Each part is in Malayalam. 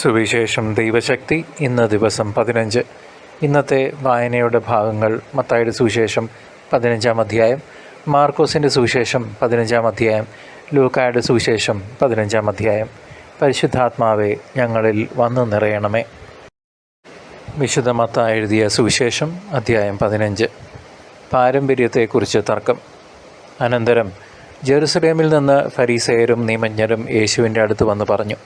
സുവിശേഷം ദൈവശക്തി. ഇന്ന് ദിവസം 15. ഇന്നത്തെ വായനയുടെ ഭാഗങ്ങൾ: മത്തായിയുടെ സുവിശേഷം 15-ാം അധ്യായം, മാർക്കോസിൻ്റെ സുവിശേഷം 15-ാം അധ്യായം, ലൂക്കായുടെ സുവിശേഷം 15-ാം അധ്യായം. പരിശുദ്ധാത്മാവെ, ഞങ്ങളിൽ വന്നു നിറയണമേ. വിശുദ്ധ മത്തായി എഴുതിയ സുവിശേഷം അധ്യായം 15. പാരമ്പര്യത്തെക്കുറിച്ച് തർക്കം. അനന്തരം ജെറുസലേമിൽ നിന്ന് ഫരീസയരും നിയമജ്ഞരും യേശുവിൻ്റെ അടുത്ത് വന്ന് പറഞ്ഞു: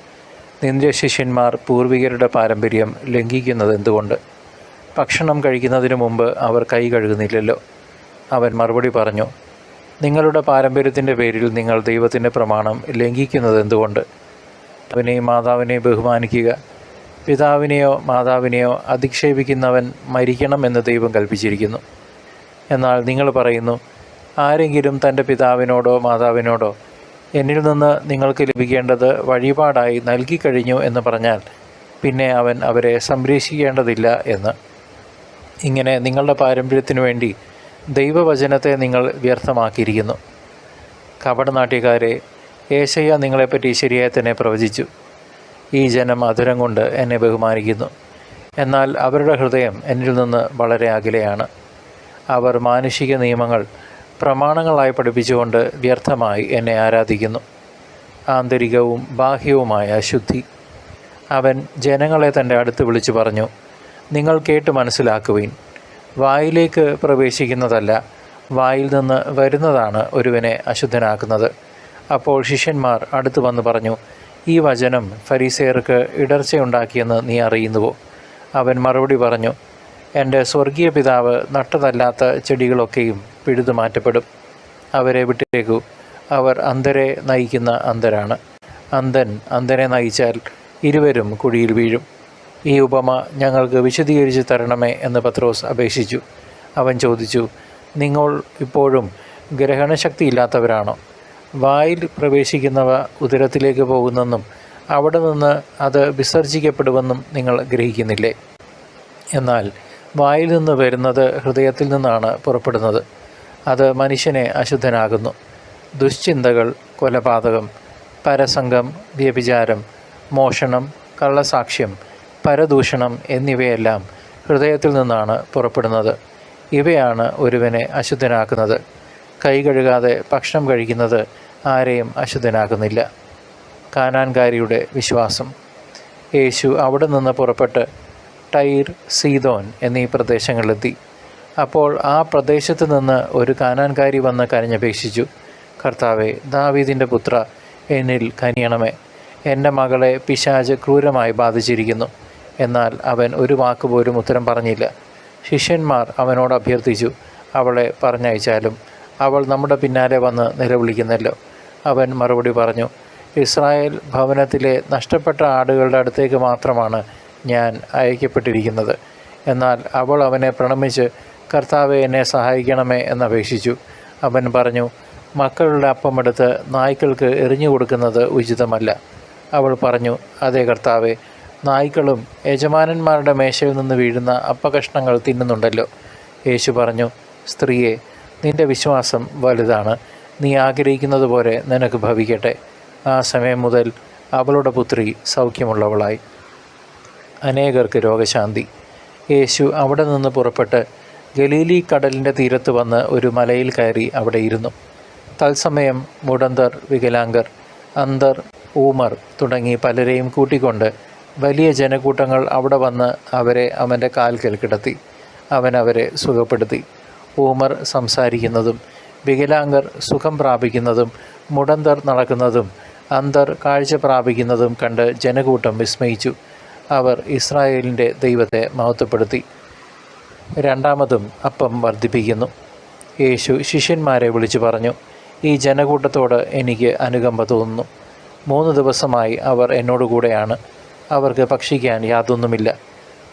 നിന്റെ ശിഷ്യന്മാർ പൂർവികരുടെ പാരമ്പര്യം ലംഘിക്കുന്നത് എന്തുകൊണ്ട്? ഭക്ഷണം കഴിക്കുന്നതിന് മുമ്പ് അവർ കൈ കഴുകുന്നില്ലല്ലോ. അവൻ മറുപടി പറഞ്ഞു: നിങ്ങളുടെ പാരമ്പര്യത്തിൻ്റെ പേരിൽ നിങ്ങൾ ദൈവത്തിൻ്റെ പ്രമാണം ലംഘിക്കുന്നത് എന്തുകൊണ്ട്? അവനെയും മാതാവിനെയും ബഹുമാനിക്കുക, പിതാവിനെയോ മാതാവിനെയോ അധിക്ഷേപിക്കുന്നവൻ മരിക്കണമെന്ന് ദൈവം കൽപ്പിച്ചിരിക്കുന്നു. എന്നാൽ നിങ്ങൾ പറയുന്നു, ആരെങ്കിലും തൻ്റെ പിതാവിനോടോ മാതാവിനോടോ എന്നിൽ നിന്ന് നിങ്ങൾക്ക് ലഭിക്കേണ്ടത് വഴിപാടായി നൽകിക്കഴിഞ്ഞു എന്ന് പറഞ്ഞാൽ പിന്നെ അവൻ അവരെ സംരക്ഷിക്കേണ്ടതില്ല എന്ന്. ഇങ്ങനെ നിങ്ങളുടെ പാരമ്പര്യത്തിനു വേണ്ടി ദൈവവചനത്തെ നിങ്ങൾ വ്യർത്ഥമാക്കിയിരിക്കുന്നു. കപടനാട്യക്കാരെ, യേശയ്യ നിങ്ങളെപ്പറ്റി ശരിയായി തന്നെ പ്രവചിച്ചു. ഈ ജനം അധരം കൊണ്ട് എന്നെ ബഹുമാനിക്കുന്നു, എന്നാൽ അവരുടെ ഹൃദയം എന്നിൽ നിന്ന് വളരെ അകലെയാണ്. അവർ മാനുഷിക നിയമങ്ങൾ പ്രമാണങ്ങളായി പഠിപ്പിച്ചുകൊണ്ട് വ്യർത്ഥമായി എന്നെ ആരാധിക്കുന്നു. ആന്തരികവും ബാഹ്യവുമായ അശുദ്ധി. അവൻ ജനങ്ങളെ തൻ്റെ അടുത്ത് വിളിച്ചു പറഞ്ഞു: നിങ്ങൾ കേട്ട് മനസ്സിലാക്കുവിൻ. വായിലേക്ക് പ്രവേശിക്കുന്നതല്ല, വായിൽ നിന്ന് വരുന്നതാണ് ഒരുവനെ അശുദ്ധനാക്കുന്നത്. അപ്പോൾ ശിഷ്യന്മാർ അടുത്ത് വന്ന് പറഞ്ഞു: ഈ വചനം ഫരീസയർക്ക് ഇടർച്ചയുണ്ടാക്കിയെന്ന് നീ അറിയുന്നുവോ? അവൻ മറുപടി പറഞ്ഞു: എൻ്റെ സ്വർഗീയ പിതാവ് നട്ടതല്ലാത്ത ചെടികളൊക്കെയും പിഴുതു മാറ്റപ്പെടും. അവരെ വിട്ടേക്കൂ, അവർ അന്ധരെ നയിക്കുന്ന അന്ധരാണ്. അന്ധൻ അന്ധനെ നയിച്ചാൽ ഇരുവരും കുഴിയിൽ വീഴും. ഈ ഉപമ ഞങ്ങൾക്ക് വിശദീകരിച്ച് തരണമേ എന്ന് പത്രോസ് അപേക്ഷിച്ചു. അവൻ ചോദിച്ചു: നിങ്ങൾ ഇപ്പോഴും ഗ്രഹണശക്തിയില്ലാത്തവരാണോ? വായിൽ പ്രവേശിക്കുന്നവ ഉദരത്തിലേക്ക് പോകുന്നെന്നും അവിടെ നിന്ന് അത് വിസർജിക്കപ്പെടുമെന്നും നിങ്ങൾ ഗ്രഹിക്കുന്നില്ലേ? എന്നാൽ വായിൽ നിന്ന് വരുന്നത് ഹൃദയത്തിൽ നിന്നാണ് പുറപ്പെടുന്നത്. അത് മനുഷ്യനെ അശുദ്ധനാകുന്നു. ദുശ്ചിന്തകൾ, കൊലപാതകം, പരസംഗം, വ്യഭിചാരം, മോഷണം, കള്ളസാക്ഷ്യം, പരദൂഷണം എന്നിവയെല്ലാം ഹൃദയത്തിൽ നിന്നാണ് പുറപ്പെടുന്നത്. ഇവയാണ് ഒരുവനെ അശുദ്ധനാക്കുന്നത്. കൈ കഴുകാതെ ഭക്ഷണം കഴിക്കുന്നത് ആരെയും അശുദ്ധനാക്കുന്നില്ല. കാനാൻകാരിയുടെ വിശ്വാസം. യേശു അവിടെ നിന്ന് പുറപ്പെട്ട് ടൈർ, സീദോൻ എന്നീ പ്രദേശങ്ങളിലെത്തി. അപ്പോൾ ആ പ്രദേശത്ത് നിന്ന് ഒരു കാനാൻകാരി വന്ന് കരഞ്ഞപേക്ഷിച്ചു: കർത്താവേ, ദാവീദിൻ്റെ പുത്ര, എന്നിൽ കനിയണമേ. എൻ്റെ മകളെ പിശാച് ക്രൂരമായി ബാധിച്ചിരിക്കുന്നു. എന്നാൽ അവൻ ഒരു വാക്കുപോലും ഉത്തരം പറഞ്ഞില്ല. ശിഷ്യന്മാർ അവനോട് അഭ്യർത്ഥിച്ചു: അവളെ പറഞ്ഞയച്ചാലും. അവൾ നമ്മുടെ പിന്നാലെ വന്ന് നിലവിളിക്കുന്നല്ലോ. അവൻ മറുപടി പറഞ്ഞു: ഇസ്രായേൽ ഭവനത്തിലെ നഷ്ടപ്പെട്ട ആടുകളുടെ അടുത്തേക്ക് മാത്രമാണ് ഞാൻ അയക്കപ്പെട്ടിരിക്കുന്നത്. എന്നാൽ അവൾ അവനെ പ്രണമിച്ച്, കർത്താവെ, എന്നെ സഹായിക്കണമേ എന്നപേക്ഷിച്ചു. അവൻ പറഞ്ഞു: മക്കളുടെ അപ്പമെടുത്ത് നായ്ക്കൾക്ക് എറിഞ്ഞു കൊടുക്കുന്നത് ഉചിതമല്ല. അവൾ പറഞ്ഞു: അതെ കർത്താവെ, നായ്ക്കളും യജമാനന്മാരുടെ മേശയിൽ നിന്ന് വീഴുന്ന അപ്പകഷ്ണങ്ങൾ തിന്നുന്നുണ്ടല്ലോ. യേശു പറഞ്ഞു: സ്ത്രീയെ, നിൻ്റെ വിശ്വാസം വലുതാണ്. നീ ആഗ്രഹിക്കുന്നത് പോലെ നിനക്ക് ഭവിക്കട്ടെ. ആ സമയം മുതൽ അവളുടെ പുത്രി സൗഖ്യമുള്ളവളായി. അനേകർക്ക് രോഗശാന്തി. യേശു അവിടെ നിന്ന് പുറപ്പെട്ട് ഗലീലി കടലിൻ്റെ തീരത്ത് വന്ന് ഒരു മലയിൽ കയറി അവിടെ ഇരുന്നു. തത്സമയം മുടന്തർ, വികലാംഗർ, അന്ധർ, ഊമർ തുടങ്ങി പലരെയും കൂട്ടിക്കൊണ്ട് വലിയ ജനക്കൂട്ടങ്ങൾ അവിടെ വന്ന് അവരെ അവൻ്റെ കാൽക്കൽ കിടത്തി. അവൻ അവരെ സുഖപ്പെടുത്തി. ഊമർ സംസാരിക്കുന്നതും വികലാംഗർ സുഖം പ്രാപിക്കുന്നതും മുടന്തർ നടക്കുന്നതും അന്ധർ കാഴ്ച പ്രാപിക്കുന്നതും കണ്ട് ജനക്കൂട്ടം വിസ്മയിച്ചു. അവർ ഇസ്രായേലിൻ്റെ ദൈവത്തെ മഹത്വപ്പെടുത്തി. രണ്ടാമതും അപ്പം വർദ്ധിപ്പിക്കുന്നു. യേശു ശിഷ്യന്മാരെ വിളിച്ചു പറഞ്ഞു: ഈ ജനക്കൂട്ടത്തോട് എനിക്ക് അനുകമ്പ തോന്നുന്നു. 3 ദിവസമായി അവർ എന്നോടുകൂടെയാണ്. അവർക്ക് ഭക്ഷിക്കാൻ യാതൊന്നുമില്ല.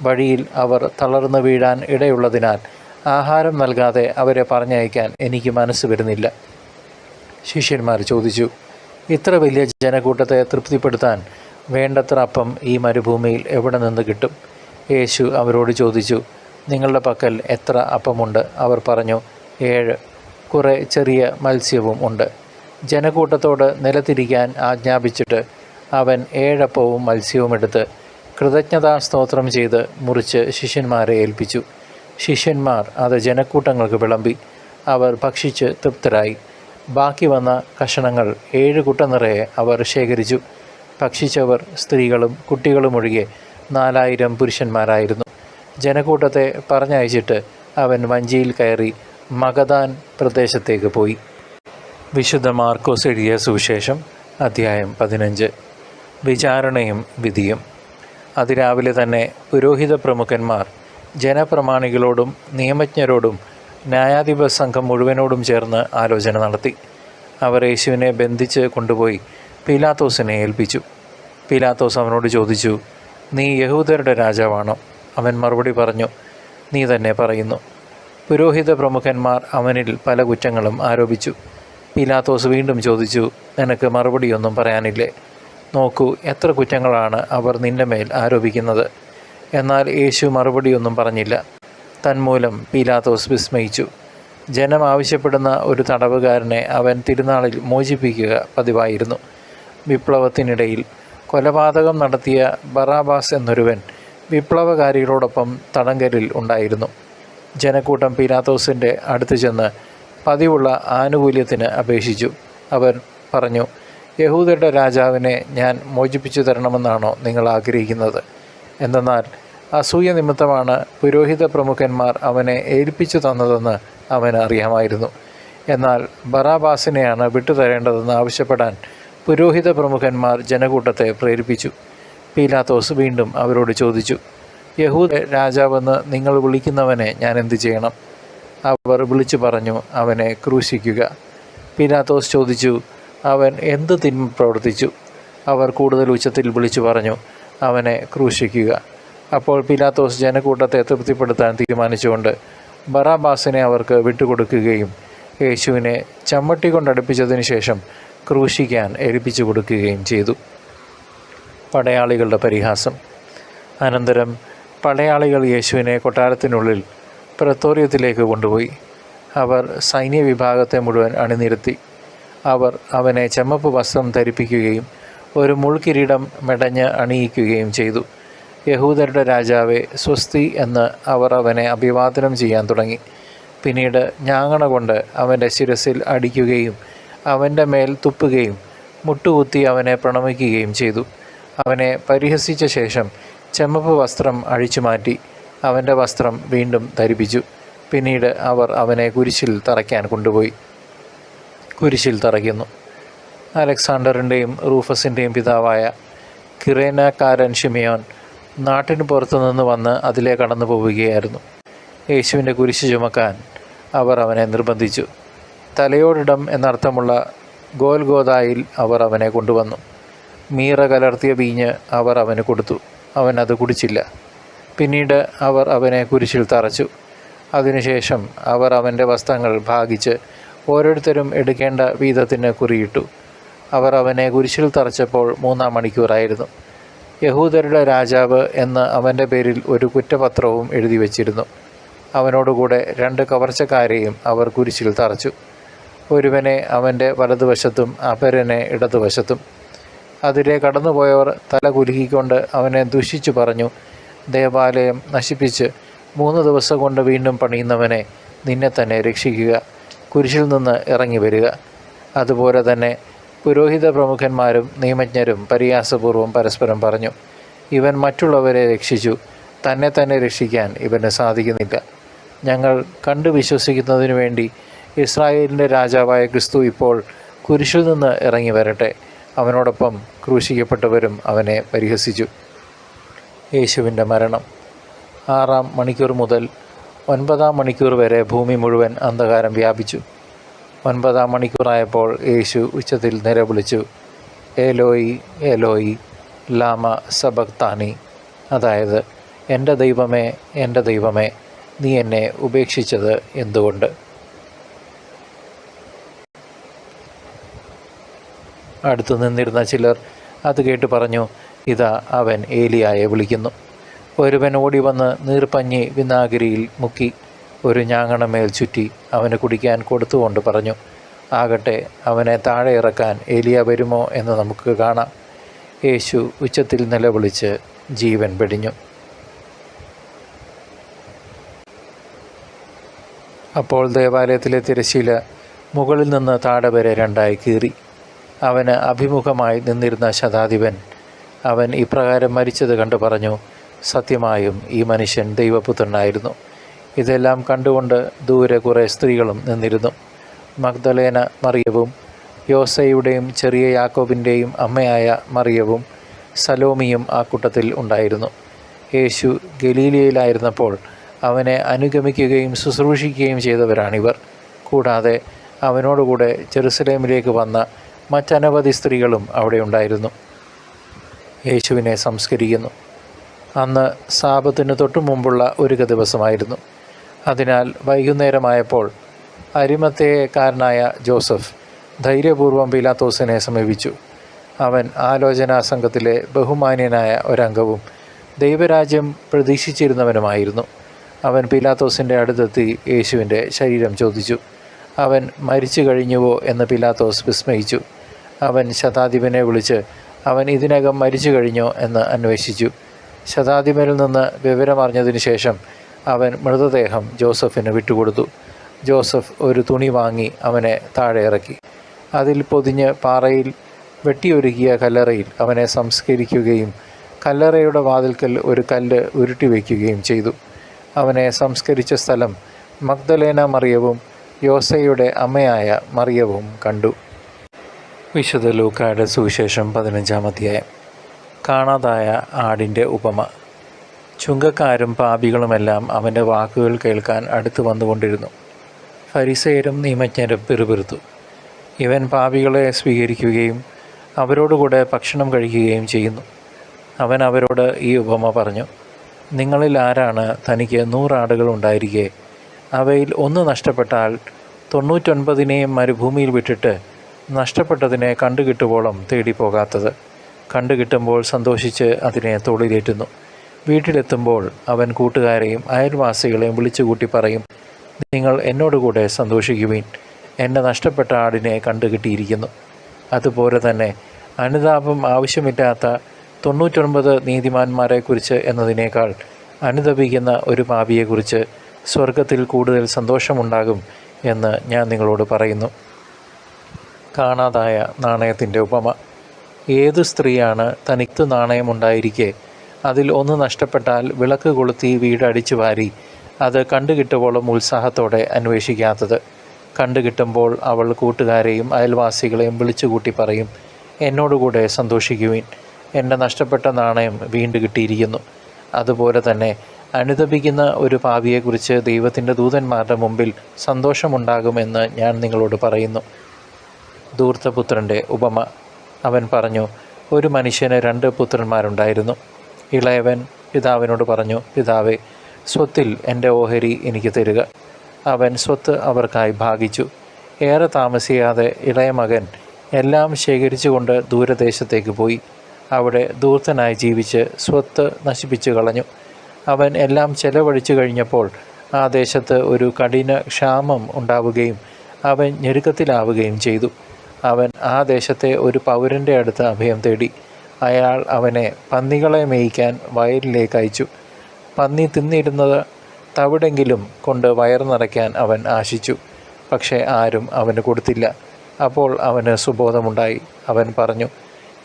വഴിയിൽ അവർ തളർന്നു വീഴാൻ ഇടയുള്ളതിനാൽ ആഹാരം നൽകാതെ അവരെ പറഞ്ഞയക്കാൻ എനിക്ക് മനസ്സ് വരുന്നില്ല. ശിഷ്യന്മാർ ചോദിച്ചു: ഇത്ര വലിയ ജനക്കൂട്ടത്തെ തൃപ്തിപ്പെടുത്താൻ വേണ്ടത്ര അപ്പം ഈ മരുഭൂമിയിൽ എവിടെ നിന്ന് കിട്ടും? യേശു അവരോട് ചോദിച്ചു: നിങ്ങളുടെ പക്കൽ എത്ര അപ്പമുണ്ട്? അവർ പറഞ്ഞു: 7. കുറെ ചെറിയ മത്സ്യവും ഉണ്ട്. ജനക്കൂട്ടത്തോട് നിലത്തിരിക്കാൻ ആജ്ഞാപിച്ചിട്ട് അവൻ 7 അപ്പവും മത്സ്യവും എടുത്ത് കൃതജ്ഞതാ സ്തോത്രം ചെയ്ത് മുറിച്ച് ശിഷ്യന്മാരെ ഏൽപ്പിച്ചു. ശിഷ്യന്മാർ അത് ജനക്കൂട്ടങ്ങൾക്ക് വിളമ്പി. അവർ ഭക്ഷിച്ച് തൃപ്തരായി. ബാക്കി വന്ന കഷണങ്ങൾ 7 കുട്ട നിറയെ അവർ ശേഖരിച്ചു. ഭക്ഷിച്ചവർ സ്ത്രീകളും കുട്ടികളും ഒഴികെ 4000 പുരുഷന്മാരായിരുന്നു. ജനക്കൂട്ടത്തെ പറഞ്ഞയച്ചിട്ട് അവൻ വഞ്ചിയിൽ കയറി മഗദാൻ പ്രദേശത്തേക്ക് പോയി. വിശുദ്ധ മാർക്കോസ് എഴുതിയ സുവിശേഷം അധ്യായം 15. വിചാരണയും വിധിയും. അതിരാവിലെ തന്നെ പുരോഹിത പ്രമുഖന്മാർ ജനപ്രമാണികളോടും നിയമജ്ഞരോടും ന്യായാധിപ സംഘം മുഴുവനോടും ചേർന്ന് ആലോചന നടത്തി. അവർ യേശുവിനെ ബന്ധിച്ച് കൊണ്ടുപോയി പീലാത്തോസിനെ ഏൽപ്പിച്ചു. പീലാത്തോസ് അവനോട് ചോദിച്ചു, നീ യഹൂദരുടെ രാജാവാണോ? അവൻ മറുപടി പറഞ്ഞു, നീ തന്നെ പറയുന്നു. പുരോഹിത പ്രമുഖന്മാർ അവനിൽ പല കുറ്റങ്ങളും ആരോപിച്ചു. പീലാത്തോസ് വീണ്ടും ചോദിച്ചു, നിനക്ക് മറുപടിയൊന്നും പറയാനില്ലേ? നോക്കൂ, എത്ര കുറ്റങ്ങളാണ് അവർ നിന്റെ മേൽ ആരോപിക്കുന്നത്. എന്നാൽ യേശു മറുപടിയൊന്നും പറഞ്ഞില്ല. തന്മൂലം പീലാത്തോസ് വിസ്മയിച്ചു. ജനം ആവശ്യപ്പെടുന്ന ഒരു തടവുകാരനെ അവൻ തിരുനാളിൽ മോചിപ്പിക്കുക പതിവായിരുന്നു. വിപ്ലവത്തിനിടയിൽ കൊലപാതകം നടത്തിയ ബറാബാസ് എന്നൊരുവൻ വിപ്ലവകാരികളോടൊപ്പം തടങ്കലിൽ ഉണ്ടായിരുന്നു. ജനക്കൂട്ടം പീലാത്തോസിൻ്റെ അടുത്ത് ചെന്ന് പതിവുള്ള ആനുകൂല്യത്തിന് അപേക്ഷിച്ചു. അവർ പറഞ്ഞു, യഹൂദരുടെ രാജാവിനെ ഞാൻ മോചിപ്പിച്ചു തരണമെന്നാണോ നിങ്ങൾ ആഗ്രഹിക്കുന്നത്? എന്തെന്നാൽ അസൂയ നിമിത്തമാണ് പുരോഹിത പ്രമുഖന്മാർ അവനെ ഏൽപ്പിച്ചു തന്നതെന്ന് അവന് അറിയാമായിരുന്നു. എന്നാൽ ബറാബാസിനെയാണ് വിട്ടുതരേണ്ടതെന്ന് ആവശ്യപ്പെടാൻ പുരോഹിത പ്രമുഖന്മാർ ജനക്കൂട്ടത്തെ പ്രേരിപ്പിച്ചു. പീലാത്തോസ് വീണ്ടും അവരോട് ചോദിച്ചു, യഹൂദ രാജാവെന്ന് നിങ്ങൾ വിളിക്കുന്നവനെ ഞാൻ എന്തു ചെയ്യണം? അവർ വിളിച്ചു പറഞ്ഞു, അവനെ ക്രൂശിക്കുക. പീലാത്തോസ് ചോദിച്ചു, അവൻ എന്ത് തിന്മ പ്രവർത്തിച്ചു? അവർ കൂടുതൽ ഉച്ചത്തിൽ വിളിച്ചു പറഞ്ഞു, അവനെ ക്രൂശിക്കുക. അപ്പോൾ പീലാത്തോസ് ജനക്കൂട്ടത്തെ തൃപ്തിപ്പെടുത്താൻ തീരുമാനിച്ചുകൊണ്ട് ബറാബാസിനെ അവർക്ക് വിട്ടുകൊടുക്കുകയും യേശുവിനെ ചമ്മട്ടി കൊണ്ടടുപ്പിച്ചതിന് ശേഷം ക്രൂശിക്കാൻ ഏൽപ്പിച്ചു കൊടുക്കുകയും ചെയ്തു. പടയാളികളുടെ പരിഹാസം. അനന്തരം പടയാളികൾ യേശുവിനെ കൊട്ടാരത്തിനുള്ളിൽ പ്രത്തോറിയത്തിലേക്ക് കൊണ്ടുപോയി. അവർ സൈന്യവിഭാഗത്തെ മുഴുവൻ അണിനിരത്തി. അവർ അവനെ ചുമപ്പ് വസ്ത്രം ധരിപ്പിക്കുകയും ഒരു മുൾക്കിരീടം മെടഞ്ഞ് അണിയിക്കുകയും ചെയ്തു. യഹൂദരുടെ രാജാവെ സ്വസ്തി എന്ന് അവർ അവനെ അഭിവാദനം ചെയ്യാൻ തുടങ്ങി. പിന്നീട് ഞാങ്ങണ കൊണ്ട് അവൻ്റെ ശിരസിൽ അടിക്കുകയും അവൻ്റെ മേൽ തുപ്പുകയും മുട്ടുകുത്തി അവനെ പ്രണമിക്കുകയും ചെയ്തു. അവനെ പരിഹസിച്ച ശേഷം ചുമപ്പ് വസ്ത്രം അഴിച്ചുമാറ്റി അവൻ്റെ വസ്ത്രം വീണ്ടും ധരിപ്പിച്ചു. പിന്നീട് അവർ അവനെ കുരിശിൽ തറയ്ക്കാൻ കൊണ്ടുപോയി. കുരിശിൽ തറയ്ക്കുന്നു. അലക്സാണ്ടറിൻ്റെയും റൂഫസിൻ്റെയും പിതാവായ കിറേനക്കാരൻ ഷിമിയോൻ നാട്ടിന് പുറത്തുനിന്ന് വന്ന് അതിലെ കടന്നു പോവുകയായിരുന്നു. യേശുവിൻ്റെ കുരിശ് ചുമക്കാൻ അവർ അവനെ നിർബന്ധിച്ചു. തലയോടിടം എന്നർത്ഥമുള്ള ഗോൽഗോദായിൽ അവർ അവനെ കൊണ്ടുവന്നു. മീറ കലർത്തിയ വീഞ്ഞ് അവർ അവന് കൊടുത്തു. അവൻ അത് കുടിച്ചില്ല. പിന്നീട് അവർ അവനെ കുരിശിൽ തറച്ചു. അതിനുശേഷം അവർ അവൻ്റെ വസ്ത്രങ്ങൾ ഭാഗിച്ച് ഓരോരുത്തരും എടുക്കേണ്ട വീതത്തിന് കുറിയിട്ടു. അവർ അവനെ കുരിശിൽ തറച്ചപ്പോൾ 3-ാം മണിക്കൂറായിരുന്നു. യഹൂദരുടെ രാജാവ് എന്ന് അവൻ്റെ പേരിൽ ഒരു കുറ്റപത്രവും എഴുതി വച്ചിരുന്നു. അവനോടുകൂടെ 2 കവർച്ചക്കാരെയും അവർ കുരിശിൽ തറച്ചു. ഒരുവനെ അവൻ്റെ വലതുവശത്തും അപരനെ ഇടതുവശത്തും. അതിലെ കടന്നുപോയവർ തല കുലുക്കിക്കൊണ്ട് അവനെ ദുഷിച്ചു പറഞ്ഞു, ദേവാലയം നശിപ്പിച്ച് 3 ദിവസം കൊണ്ട് വീണ്ടും പണിയുന്നവനെ, നിന്നെ തന്നെ രക്ഷിക്കുക, കുരിശിൽ നിന്ന് ഇറങ്ങി വരിക. അതുപോലെ തന്നെ പുരോഹിത പ്രമുഖന്മാരും നിയമജ്ഞരും പരിഹാസപൂർവ്വം പരസ്പരം പറഞ്ഞു, ഇവൻ മറ്റുള്ളവരെ രക്ഷിച്ചു, തന്നെ തന്നെ രക്ഷിക്കാൻ ഇവന് സാധിക്കുന്നില്ല. ഞങ്ങൾ കണ്ടു വിശ്വസിക്കുന്നതിനു വേണ്ടി ഇസ്രായേലിൻ്റെ രാജാവായ ക്രിസ്തു ഇപ്പോൾ കുരിശിൽ നിന്ന് ഇറങ്ങി വരട്ടെ. അവനോടൊപ്പം ക്രൂശിക്കപ്പെട്ടവരും അവനെ പരിഹസിച്ചു. യേശുവിൻ്റെ മരണം. 6-ാം മണിക്കൂർ മുതൽ 9-ാം മണിക്കൂർ വരെ ഭൂമി മുഴുവൻ അന്ധകാരം വ്യാപിച്ചു. 9-ാം മണിക്കൂറായപ്പോൾ യേശു ഉച്ചത്തിൽ നിലവിളിച്ചു, ഏലോയി ഏലോയി ലാമ സബക്താനി, അതായത് എൻ്റെ ദൈവമേ, എൻ്റെ ദൈവമേ, നീ എന്നെ ഉപേക്ഷിച്ചത് എന്തുകൊണ്ട്? അടുത്തു നിന്നിരുന്ന ചിലർ അത് കേട്ട് പറഞ്ഞു, ഇതാ അവൻ ഏലിയായെ വിളിക്കുന്നു. ഒരുവൻ ഓടി വന്ന് നീർപ്പഞ്ഞി വിനാഗിരിയിൽ മുക്കി ഒരു ഞാങ്ങണമേൽ ചുറ്റി അവന് കുടിക്കാൻ കൊടുത്തുകൊണ്ട് പറഞ്ഞു, ആകട്ടെ, അവനെ താഴെ ഇറക്കാൻ ഏലിയ വരുമോ എന്ന് നമുക്ക് കാണാം. യേശു ഉച്ചത്തിൽ നിലവിളിച്ച് ജീവൻ വെടിഞ്ഞു. അപ്പോൾ ദേവാലയത്തിലെ തിരശ്ശീല മുകളിൽ നിന്ന് താഴെ വരെ രണ്ടായി കീറി. അവന് അഭിമുഖമായി നിന്നിരുന്ന ശതാധിപൻ അവൻ ഇപ്രകാരം മരിച്ചത് കണ്ടു പറഞ്ഞു, സത്യമായും ഈ മനുഷ്യൻ ദൈവപുത്രനായിരുന്നു. ഇതെല്ലാം കണ്ടുകൊണ്ട് ദൂരെ കുറേ സ്ത്രീകളും നിന്നിരുന്നു. മഗ്ദലേന മറിയവും യോസയുടെയും ചെറിയ യാക്കോബിൻ്റെയും അമ്മയായ മറിയവും സലോമിയും ആ കൂട്ടത്തിൽ ഉണ്ടായിരുന്നു. യേശു ഗലീലയിലായിരുന്നപ്പോൾ അവനെ അനുഗമിക്കുകയും ശുശ്രൂഷിക്കുകയും ചെയ്തവരാണിവർ. കൂടാതെ അവനോടുകൂടെ ജെറുസലേമിലേക്ക് വന്ന മറ്റനവധി സ്ത്രീകളും അവിടെ ഉണ്ടായിരുന്നു. യേശുവിനെ സംസ്കരിക്കുന്നു. അന്ന് സാബത്തിന് തൊട്ടു മുമ്പുള്ള ഒരു ദിവസമായിരുന്നു. അതിനാൽ വൈകുന്നേരമായപ്പോൾ അരിമത്തേയക്കാരനായ ജോസഫ് ധൈര്യപൂർവ്വം പീലാത്തോസിനെ സമീപിച്ചു. അവൻ ആലോചനാ സംഘത്തിലെ ബഹുമാന്യനായ ഒരംഗവും ദൈവരാജ്യം പ്രതീക്ഷിച്ചിരുന്നവനുമായിരുന്നു. അവൻ പീലാത്തോസിൻ്റെ അടുത്തെത്തി യേശുവിൻ്റെ ശരീരം ചോദിച്ചു. അവൻ മരിച്ചു കഴിഞ്ഞുവോ എന്ന് പീലാത്തോസ് വിസ്മയിച്ചു. അവൻ ശതാധിപനെ വിളിച്ച് അവൻ ഇതിനകം മരിച്ചു കഴിഞ്ഞോ എന്ന് അന്വേഷിച്ചു. ശതാധിപനിൽ നിന്ന് വിവരമറിഞ്ഞതിനു ശേഷം അവൻ മൃതദേഹം ജോസഫിന് വിട്ടുകൊടുത്തു. ജോസഫ് ഒരു തുണി വാങ്ങി അവനെ താഴെ ഇറക്കി. അതിൽ പൊതിഞ്ഞ് പാറയിൽ വെട്ടിയൊരുക്കിയ കല്ലറയിൽ അവനെ സംസ്കരിക്കുകയും കല്ലറയുടെ വാതിൽക്കൽ ഒരു കല്ല് ഉരുട്ടി വയ്ക്കുകയും ചെയ്തു. അവനെ സംസ്കരിച്ച സ്ഥലം മഗ്ദലേന മറിയവും യോസയുടെ അമ്മയായ മറിയവും കണ്ടു. വിശുദ്ധ ലൂക്കായുടെ സുവിശേഷം 15-ാം അധ്യായം. കാണാതായ ആടിൻ്റെ ഉപമ. ചുങ്കക്കാരും പാപികളുമെല്ലാം അവൻ്റെ വാക്കുകൾ കേൾക്കാൻ അടുത്ത് വന്നുകൊണ്ടിരുന്നു. ഫരിസേയരും നിയമജ്ഞരും പിറുപിറുത്തു. ഇവൻ പാപികളെ സ്വീകരിക്കുകയും അവരോടുകൂടെ ഭക്ഷണം കഴിക്കുകയും ചെയ്യുന്നു. അവൻ അവരോട് ഈ ഉപമ പറഞ്ഞു. നിങ്ങളിൽ ആരാണ് തനിക്ക് 100 ആടുകൾ ഉണ്ടായിരിക്കെ അവയിൽ ഒന്ന് നഷ്ടപ്പെട്ടാൽ 99നെയും മരുഭൂമിയിൽ വിട്ടിട്ട് നഷ്ടപ്പെട്ടതിനെ കണ്ടുകിട്ടുവോളം തേടിപ്പോകാത്തത്? കണ്ടുകിട്ടുമ്പോൾ സന്തോഷിച്ച് അതിനെ തോളിലേറ്റുന്നു. വീട്ടിലെത്തുമ്പോൾ അവൻ കൂട്ടുകാരെയും അയൽവാസികളെയും വിളിച്ചുകൂട്ടി പറയും, നിങ്ങൾ എന്നോടുകൂടെ സന്തോഷിക്കുവിൻ, എൻ്റെ നഷ്ടപ്പെട്ട ആടിനെ കണ്ടുകിട്ടിയിരിക്കുന്നു. അതുപോലെ തന്നെ അനുതാപം ആവശ്യമില്ലാത്ത 99 നീതിമാന്മാരെക്കുറിച്ച് എന്നതിനേക്കാൾ അനുതപിക്കുന്ന ഒരു പാപിയെക്കുറിച്ച് സ്വർഗത്തിൽ കൂടുതൽ സന്തോഷമുണ്ടാകും എന്ന് ഞാൻ നിങ്ങളോട് പറയുന്നു. കാണാതായ നാണയത്തിൻ്റെ ഉപമ. ഏതു സ്ത്രീയാണ് തനിക്ക് നാണയമുണ്ടായിരിക്കെ അതിൽ ഒന്ന് നഷ്ടപ്പെട്ടാൽ വിളക്ക് കൊളുത്തി വീടടിച്ചു വാരി അത് കണ്ടുകിട്ടുവോളം ഉത്സാഹത്തോടെ അന്വേഷിക്കാത്തത്? കണ്ടുകിട്ടുമ്പോൾ അവൾ കൂട്ടുകാരെയും അയൽവാസികളെയും വിളിച്ചുകൂട്ടി പറയും, എന്നോടുകൂടെ സന്തോഷിക്കുവിൻ, എൻ്റെ നഷ്ടപ്പെട്ട നാണയം വീണ്ടും കിട്ടിയിരിക്കുന്നു. അതുപോലെ തന്നെ അനുതപിക്കുന്ന ഒരു പാപിയെക്കുറിച്ച് ദൈവത്തിൻ്റെ ദൂതന്മാരുടെ മുമ്പിൽ സന്തോഷമുണ്ടാകുമെന്ന് ഞാൻ നിങ്ങളോട് പറയുന്നു. ധൂർത്തപുത്രൻ്റെ ഉപമ. അവൻ പറഞ്ഞു, ഒരു മനുഷ്യന് 2 പുത്രന്മാരുണ്ടായിരുന്നു. ഇളയവൻ പിതാവിനോട് പറഞ്ഞു, പിതാവേ, സ്വത്തിൽ എൻ്റെ ഓഹരി എനിക്ക് തരിക. അവൻ സ്വത്ത് അവർക്കായി ഭാഗിച്ചു. ഏറെ താമസിയാതെ ഇളയ മകൻ എല്ലാം ശേഖരിച്ചുകൊണ്ട് ദൂരദേശത്തേക്ക് പോയി. അവിടെ ധൂർത്തനായി ജീവിച്ച് സ്വത്ത് നശിപ്പിച്ചു കളഞ്ഞു. അവൻ എല്ലാം ചെലവഴിച്ചു കഴിഞ്ഞപ്പോൾ ആ ദേശത്ത് ഒരു കഠിന ക്ഷാമം ഉണ്ടാവുകയും അവൻ ഞെരുക്കത്തിലാവുകയും ചെയ്തു. അവൻ ആ ദേശത്തെ ഒരു പൗരൻ്റെ അടുത്ത് അഭയം തേടി. അയാൾ അവനെ പന്നികളെ മേയ്ക്കാൻ വയലിലേക്ക് അയച്ചു. പന്നി തിന്നിരുന്നത് തവിടെങ്കിലും കൊണ്ട് വയറ് നിറയ്ക്കാൻ അവൻ ആശിച്ചു. പക്ഷേ ആരും അവന് കൊടുത്തില്ല. അപ്പോൾ അവന് സുബോധമുണ്ടായി. അവൻ പറഞ്ഞു,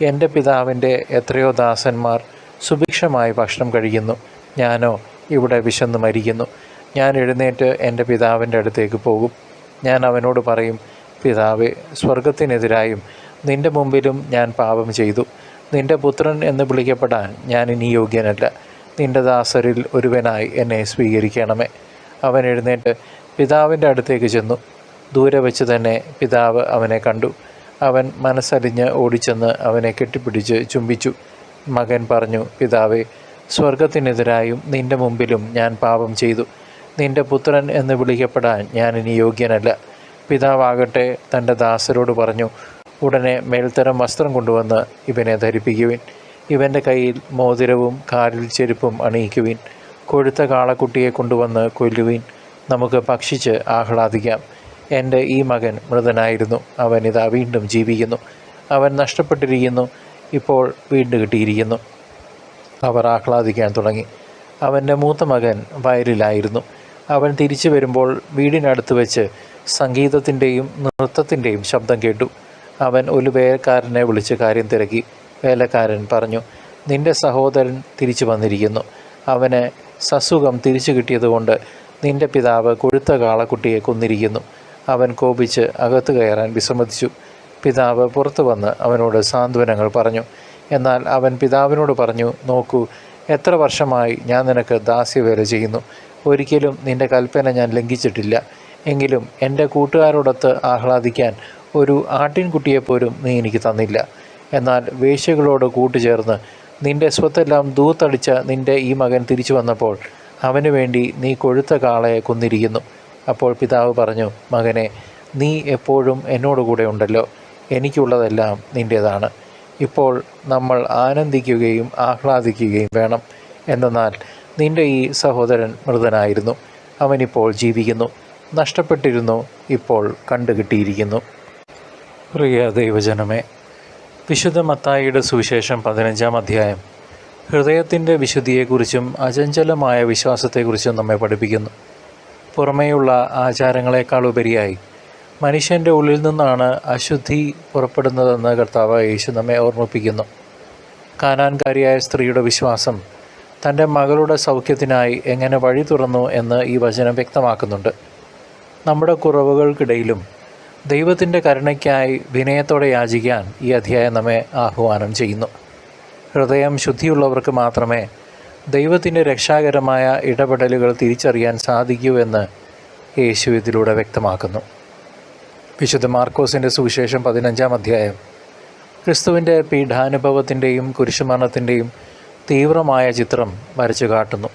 എൻ്റെ പിതാവിൻ്റെ എത്രയോ ദാസന്മാർ സുഭിക്ഷമായി ഭക്ഷണം കഴിക്കുന്നു, ഞാനോ ഇവിടെ വിശന്ന് മരിക്കുന്നു. ഞാൻ എഴുന്നേറ്റ് എൻ്റെ പിതാവിൻ്റെ അടുത്തേക്ക് പോകും. ഞാൻ അവനോട് പറയും, പിതാവേ, സ്വർഗത്തിനെതിരായും നിൻ്റെ മുമ്പിലും ഞാൻ പാപം ചെയ്തു. നിൻ്റെ പുത്രൻ എന്ന് വിളിക്കപ്പെടാൻ ഞാൻ ഇനി യോഗ്യനല്ല. നിൻ്റെ ദാസരിൽ ഒരുവനായി എന്നെ സ്വീകരിക്കണമേ. അവൻ എഴുന്നേറ്റ് പിതാവിൻ്റെ അടുത്തേക്ക് ചെന്നു. ദൂരെ വെച്ച് തന്നെ പിതാവ് അവനെ കണ്ടു. അവൻ മനസ്സലിഞ്ഞ് ഓടിച്ചെന്ന് അവനെ കെട്ടിപ്പിടിച്ച് ചുംബിച്ചു. മകൻ പറഞ്ഞു, പിതാവേ, സ്വർഗത്തിനെതിരായും നിൻ്റെ മുമ്പിലും ഞാൻ പാപം ചെയ്തു. നിൻ്റെ പുത്രൻ എന്ന് വിളിക്കപ്പെടാൻ ഞാൻ ഇനി യോഗ്യനല്ല. പിതാവാകട്ടെ തൻ്റെ ദാസരോട് പറഞ്ഞു, ഉടനെ മേൽത്തരം വസ്ത്രം കൊണ്ടുവന്ന് ഇവനെ ധരിപ്പിക്കുവിൻ. ഇവൻ്റെ കയ്യിൽ മോതിരവും കാലിൽ ചെരുപ്പും അണിയിക്കുവിൻ. കൊഴുത്ത കാളക്കുട്ടിയെ കൊണ്ടുവന്ന് കൊല്ലുവിൻ. നമുക്ക് ഭക്ഷിച്ച് ആഹ്ലാദിക്കാം. എൻ്റെ ഈ മകൻ മൃതനായിരുന്നു, അവൻ ഇതാ വീണ്ടും ജീവിക്കുന്നു. അവൻ നഷ്ടപ്പെട്ടിരിക്കുന്നു, ഇപ്പോൾ വീണ്ടു കിട്ടിയിരിക്കുന്നു. അവർ ആഹ്ലാദിക്കാൻ തുടങ്ങി. അവൻ്റെ മൂത്ത മകൻ വയലിലായിരുന്നു. അവൻ തിരിച്ചു വരുമ്പോൾ വീടിനടുത്ത് വെച്ച് സംഗീതത്തിൻ്റെയും നൃത്തത്തിൻ്റെയും ശബ്ദം കേട്ടു. അവൻ ഒരു വേലക്കാരനെ വിളിച്ച് കാര്യം തിരക്കി. വേലക്കാരൻ പറഞ്ഞു, നിന്റെ സഹോദരൻ തിരിച്ചു വന്നിരിക്കുന്നു. അവന് സസുഖം തിരിച്ചു കിട്ടിയതുകൊണ്ട് നിന്റെ പിതാവ് കൊഴുത്ത കാളക്കുട്ടിയെ കൊന്നിരിക്കുന്നു. അവൻ കോപിച്ച് അകത്ത് കയറാൻ വിസമ്മതിച്ചു. പിതാവ് പുറത്തു വന്ന് അവനോട് സാന്ത്വനങ്ങൾ പറഞ്ഞു. എന്നാൽ അവൻ പിതാവിനോട് പറഞ്ഞു, നോക്കൂ, എത്ര വർഷമായി ഞാൻ നിനക്ക് ദാസ്യവേല ചെയ്യുന്നു. ഒരിക്കലും നിന്റെ കൽപ്പന ഞാൻ ലംഘിച്ചിട്ടില്ല. എങ്കിലും എൻ്റെ കൂട്ടുകാരോടൊത്ത് ആഹ്ലാദിക്കാൻ ഒരു ആട്ടിൻകുട്ടിയെപ്പോലും നീ എനിക്ക് തന്നില്ല. എന്നാൽ വേശ്യകളോട് കൂട്ടുചേർന്ന് നിന്റെ സ്വത്തെല്ലാം ദൂത്തടിച്ച നിന്റെ ഈ മകൻ തിരിച്ചു വന്നപ്പോൾ അവന് വേണ്ടി നീ കൊഴുത്ത കാളയെ കൊന്നിരിക്കുന്നു. അപ്പോൾ പിതാവ് പറഞ്ഞു, മകനെ, നീ എപ്പോഴും എന്നോടുകൂടെ ഉണ്ടല്ലോ. എനിക്കുള്ളതെല്ലാം നിൻ്റേതാണ്. ഇപ്പോൾ നമ്മൾ ആനന്ദിക്കുകയും ആഹ്ലാദിക്കുകയും വേണം. എന്തെന്നാൽ നിന്റെ ഈ സഹോദരൻ മൃതനായിരുന്നു, അവനിപ്പോൾ ജീവിക്കുന്നു. നഷ്ടപ്പെട്ടിരുന്നു, ഇപ്പോൾ കണ്ടുകിട്ടിയിരിക്കുന്നു. പ്രിയ ദൈവജനമേ, വിശുദ്ധ മത്തായിയുടെ സുവിശേഷം 15-ാം അധ്യായം ഹൃദയത്തിൻ്റെ വിശുദ്ധിയെക്കുറിച്ചും അചഞ്ചലമായ വിശ്വാസത്തെക്കുറിച്ചും നമ്മെ പഠിപ്പിക്കുന്നു. പുറമേയുള്ള ആചാരങ്ങളെക്കാൾ ഉപരിയായി മനുഷ്യൻ്റെ ഉള്ളിൽ നിന്നാണ് അശുദ്ധി പുറപ്പെടുന്നതെന്ന് കർത്താവ് യേശു നമ്മെ ഓർമ്മിപ്പിക്കുന്നു. കാനാൻകാരിയായ സ്ത്രീയുടെ വിശ്വാസം തൻ്റെ മകളുടെ സൗഖ്യത്തിനായി എങ്ങനെ വഴി തുറന്നു എന്ന് ഈ വചനം വ്യക്തമാക്കുന്നുണ്ട്. നമ്മുടെ കുറവുകൾക്കിടയിലും ദൈവത്തിൻ്റെ കരുണയ്ക്കായി വിനയത്തോടെ യാചിക്കാൻ ഈ അധ്യായം നമ്മെ ആഹ്വാനം ചെയ്യുന്നു. ഹൃദയം ശുദ്ധിയുള്ളവർക്ക് മാത്രമേ ദൈവത്തിൻ്റെ രക്ഷാകരമായ ഇടപെടലുകൾ തിരിച്ചറിയാൻ സാധിക്കൂ എന്ന് യേശു ഇതിലൂടെ വ്യക്തമാക്കുന്നു. വിശുദ്ധ മാർക്കോസിൻ്റെ സുവിശേഷം 15-ാം അധ്യായം ക്രിസ്തുവിൻ്റെ പീഠാനുഭവത്തിൻ്റെയും കുരിശുമരണത്തിൻ്റെയും തീവ്രമായ ചിത്രം വരച്ചു കാട്ടുന്നു.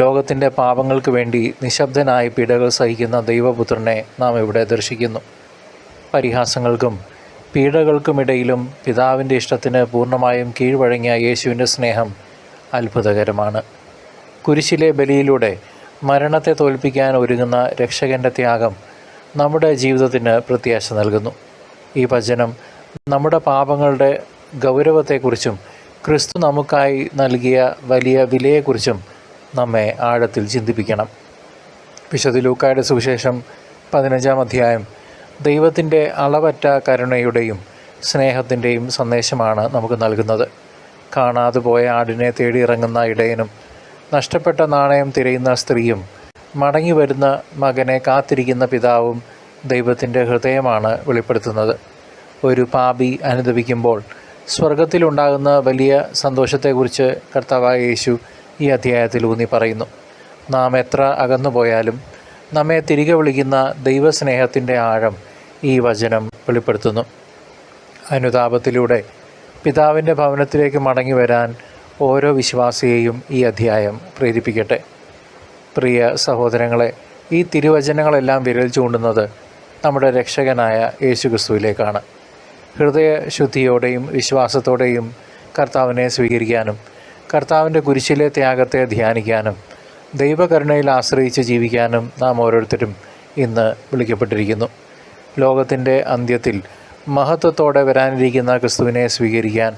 ലോകത്തിൻ്റെ പാപങ്ങൾക്ക് വേണ്ടി നിശബ്ദനായി പീഡകൾ സഹിക്കുന്ന ദൈവപുത്രനെ നാം ഇവിടെ ദർശിക്കുന്നു. പരിഹാസങ്ങൾക്കും പീഡകൾക്കുമിടയിലും പിതാവിൻ്റെ ഇഷ്ടത്തിന് പൂർണ്ണമായും കീഴ്വഴങ്ങിയ യേശുവിൻ്റെ സ്നേഹം അത്ഭുതകരമാണ്. കുരിശിലെ ബലിയിലൂടെ മരണത്തെ തോൽപ്പിക്കാൻ ഒരുങ്ങുന്ന രക്ഷകൻ്റെ ത്യാഗം നമ്മുടെ ജീവിതത്തിന് പ്രത്യാശ നൽകുന്നു. ഈ വചനം നമ്മുടെ പാപങ്ങളുടെ ഗൗരവത്തെക്കുറിച്ചും ക്രിസ്തു നമുക്കായി നൽകിയ വലിയ വിലയെക്കുറിച്ചും നമ്മെ ആഴത്തിൽ ചിന്തിപ്പിക്കണം. വിശുദ്ധ ലൂക്കായുടെ സുവിശേഷം 15-ാം അധ്യായം ദൈവത്തിൻ്റെ അളവറ്റ കരുണയുടെയും സ്നേഹത്തിൻ്റെയും സന്ദേശമാണ് നമുക്ക് നൽകുന്നത്. കാണാതെ പോയ ആടിനെ തേടിയിറങ്ങുന്ന ഇടയനും നഷ്ടപ്പെട്ട നാണയം തിരയുന്ന സ്ത്രീയും മടങ്ങി വരുന്ന മകനെ കാത്തിരിക്കുന്ന പിതാവും ദൈവത്തിൻ്റെ ഹൃദയമാണ് വെളിപ്പെടുത്തുന്നത്. ഒരു പാപി അനുദപിക്കുമ്പോൾ സ്വർഗത്തിലുണ്ടാകുന്ന വലിയ സന്തോഷത്തെക്കുറിച്ച് കർത്താവായ യേശു ഈ അധ്യായത്തിൽ ഊന്നി പറയുന്നു. നാം എത്ര അകന്നുപോയാലും നമ്മെ തിരികെ വിളിക്കുന്ന ദൈവസ്നേഹത്തിൻ്റെ ആഴം ഈ വചനം വെളിപ്പെടുത്തുന്നു. അനുതാപത്തിലൂടെ പിതാവിൻ്റെ ഭവനത്തിലേക്ക് മടങ്ങി വരാൻ ഓരോ വിശ്വാസിയെയും ഈ അധ്യായം പ്രേരിപ്പിക്കട്ടെ. പ്രിയ സഹോദരങ്ങളെ, ഈ തിരുവചനങ്ങളെല്ലാം വിരൽ ചൂണ്ടുന്നത് നമ്മുടെ രക്ഷകനായ യേശു ക്രിസ്തുവിലേക്കാണ്. ഹൃദയശുദ്ധിയോടെയും വിശ്വാസത്തോടെയും കർത്താവിനെ സ്വീകരിക്കാനും കർത്താവിൻ്റെ കുരിശിലെ ത്യാഗത്തെ ധ്യാനിക്കാനും ദൈവകരുണയിൽ ആശ്രയിച്ച് ജീവിക്കാനും നാം ഓരോരുത്തരും ഇന്ന് വിളിക്കപ്പെട്ടിരിക്കുന്നു. ലോകത്തിൻ്റെ അന്ത്യത്തിൽ മഹത്വത്തോടെ വരാനിരിക്കുന്ന ക്രിസ്തുവിനെ സ്വീകരിക്കാൻ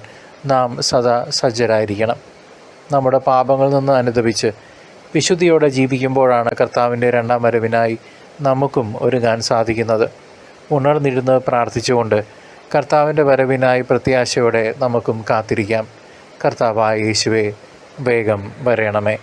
നാം സദാ സജ്ജരായിരിക്കണം. നമ്മുടെ പാപങ്ങളിൽ നിന്ന് അനുദപിച്ച് വിശുദ്ധിയോടെ ജീവിക്കുമ്പോഴാണ് കർത്താവിൻ്റെ രണ്ടാം വരവിനായി നമുക്കും ഒരുങ്ങാൻ സാധിക്കുന്നത്. ഉണർന്നിരുന്ന് പ്രാർത്ഥിച്ചുകൊണ്ട് കർത്താവിൻ്റെ വരവിനായി പ്രത്യാശയോടെ നമുക്കും കാത്തിരിക്കാം. കർത്താവായ യേശുവേ, വേഗം വരണമേ.